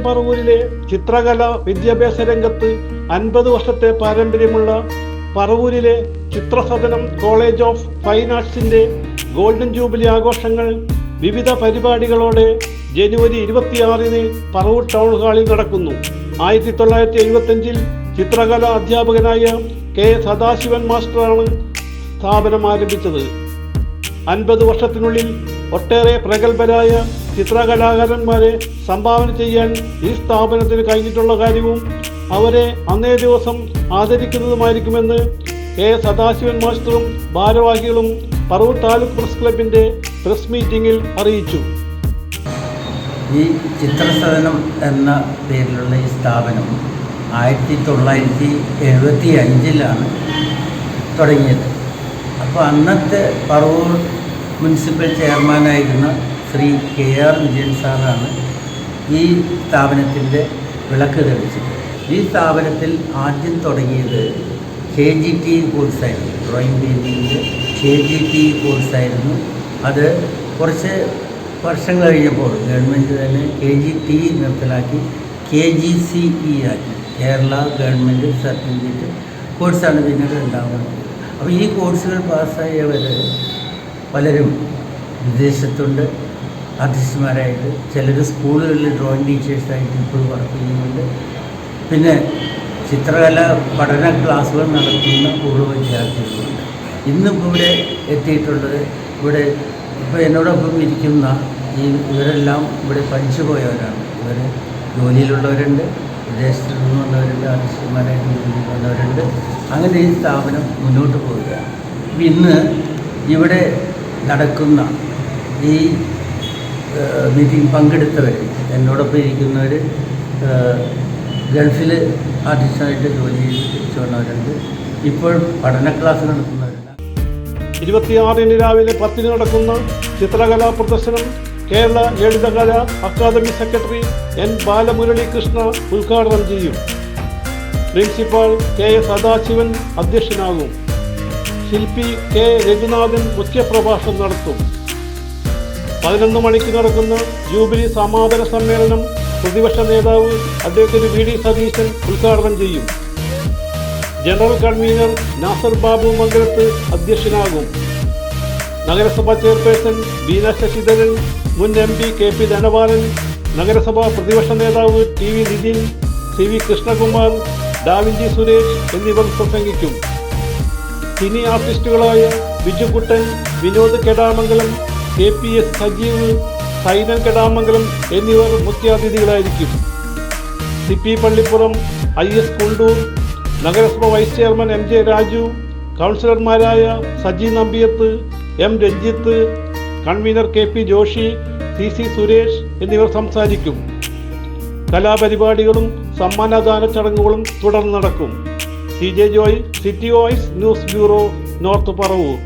പറവൂരിലെ ചിത്രകല വിദ്യാഭ്യാസ രംഗത്ത് 50 വർഷത്തെ പാരമ്പര്യമുള്ള പറവൂരിലെ ചിത്രസദനം കോളേജ് ഓഫ് ഫൈൻ ആർട്സിന്റെ ഗോൾഡൻ ജൂബിലി ആഘോഷങ്ങൾ വിവിധ പരിപാടികളോടെ ജനുവരി 26-ന് പറവൂർ ടൗൺ ഹാളിൽ നടക്കുന്നു. 1975-ൽ ചിത്രകലാ അധ്യാപകനായ കെ സദാശിവൻ മാസ്റ്ററാണ് സ്ഥാപനം ആരംഭിച്ചത്. 50 വർഷത്തിനുള്ളിൽ ഒട്ടേറെ പ്രഗത്ഭരായ ചിത്രകലാകാരന്മാരെ സംഭാവന ചെയ്യാൻ ഈ സ്ഥാപനത്തിന് കഴിഞ്ഞിട്ടുള്ള കാര്യവും അവരെ അന്നേ ദിവസം ആദരിക്കുന്നതുമായിരിക്കുമെന്ന് കെ സദാശിവൻ മാസ്റ്ററും ഭാരവാഹികളും പറവൂർ താലൂക്ക് പ്രസ് ക്ലബിൻ്റെ പ്രസ് മീറ്റിംഗിൽ അറിയിച്ചു. ഈ ചിത്രസദനം എന്ന പേരിലുള്ള ഈ സ്ഥാപനം 1975-ലാണ് തുടങ്ങിയത്. അപ്പോൾ അന്നത്തെ പറവൂർ മുനിസിപ്പൽ ചെയർമാനായിരുന്ന ശ്രീ KR വിജയൻ സാറാണ് ഈ സ്ഥാപനത്തിൻ്റെ വിളക്ക് തെളിച്ചത്. ഈ സ്ഥാപനത്തിൽ ആദ്യം തുടങ്ങിയത് KGT കോഴ്സായിരുന്നു. ഡ്രോയിങ് പെയിൻറ്റിങ്ങിൻ്റെ KGT കോഴ്സായിരുന്നു. അത് കുറച്ച് വർഷങ്ങൾ കഴിഞ്ഞപ്പോൾ ഗവൺമെൻറ് തന്നെ KGT നിർത്തലാക്കി KGCE ആക്കി. കേരള ഗവൺമെൻറ് സർട്ടിഫിക്കറ്റ് കോഴ്സാണ് പിന്നീട് ഉണ്ടാകുന്നത്. അപ്പോൾ ഈ കോഴ്സുകൾ പാസ്സായവർ പലരും വിദേശത്തുണ്ട്, ആർട്ടിസ്റ്റുമാരായിട്ട്. ചിലർ സ്കൂളുകളിൽ ഡ്രോയിങ് ടീച്ചേഴ്സായിട്ട് ഇപ്പോൾ വർക്ക് ചെയ്യുന്നുണ്ട്. പിന്നെ ചിത്രകല പഠന ക്ലാസ്സുകൾ നടത്തുന്ന പൂർവ്വ വിദ്യാർത്ഥികളുണ്ട്. ഇന്നിപ്പോൾ ഇവിടെ എത്തിയിട്ടുള്ളത്, ഇവിടെ ഇപ്പോൾ എന്നോടൊപ്പം ഇരിക്കുന്ന ഇവരെല്ലാം ഇവിടെ പഠിച്ചു പോയവരാണ്. ഇവർ ജോലിയിലുള്ളവരുണ്ട്, വിദേശത്ത് നിന്ന് വന്നവരുണ്ട്, ആർട്ടിസ്റ്റുമാരായിട്ട് ജോലിയിൽ വന്നവരുണ്ട്. അങ്ങനെ ഈ സ്ഥാപനം മുന്നോട്ട് പോവുകയാണ്. ഇന്ന് ഇവിടെ നടക്കുന്ന ഈ മീറ്റിംഗ് പങ്കെടുത്തവർ, എന്നോടൊപ്പം ഇരിക്കുന്നവർ ഗൾഫിൽ ആർട്ടിസ്റ്റായിട്ട് ജോലി ചെയ്ത് തിരിച്ചു വന്നവരുണ്ട്. ഇപ്പോൾ പഠന ക്ലാസ് നടത്തുന്നവരുണ്ട്. 26-ന് രാവിലെ 10-ന് നടക്കുന്ന ചിത്രകലാ പ്രദർശനം കേരള ലളിതകലാ അക്കാദമി സെക്രട്ടറി N ബാലമുരളീകൃഷ്ണ ഉദ്ഘാടനം ചെയ്യും. പ്രിൻസിപ്പാൾ KS സദാശിവൻ അധ്യക്ഷനാകും. ശില്പി K രഘുനാഥൻ മുഖ്യപ്രഭാഷണം നടത്തും. 11 മണിക്ക് നടക്കുന്ന ജൂബിലി സമാപന സമ്മേളനം പ്രതിപക്ഷ നേതാവ് അഡ്വക്കേറ്റ് VD സതീശൻ ഉദ്ഘാടനം ചെയ്യും. ജനറൽ കൺവീനർ നാസർ ബാബു മംഗലത്ത് അധ്യക്ഷനാകും. നഗരസഭാ ചെയർപേഴ്സൺ ബീന ശശിധരൻ, മുൻ MP KP ധനപാലൻ, നഗരസഭാ പ്രതിപക്ഷ നേതാവ് TV Nithin, CV Krishnakumar, Da Vinci Suresh എന്നിവർ പ്രസംഗിക്കും. സിനി ആർട്ടിസ്റ്റുകളായ ബിജുക്കുട്ടൻ, വിനോദ് കെടാമംഗലം, KPS സജീവ്, സൈനൻ കെടാമംഗലം എന്നിവർ മുഖ്യാതിഥികളായിരിക്കും. CP പള്ളിപ്പുറം, IS കുണ്ടൂർ, നഗരസഭ വൈസ് ചെയർമാൻ MJ രാജു, കൗൺസിലർമാരായ Saji Nambiath, M Ranjith, convener KP Joshi, CC Suresh എന്നിവർ സംസാരിക്കും. കലാപരിപാടികളും സമ്മാനദാന ചടങ്ങുകളും തുടർന്ന് നടക്കും. CJ Joy, city voice news bureau, north Paravur.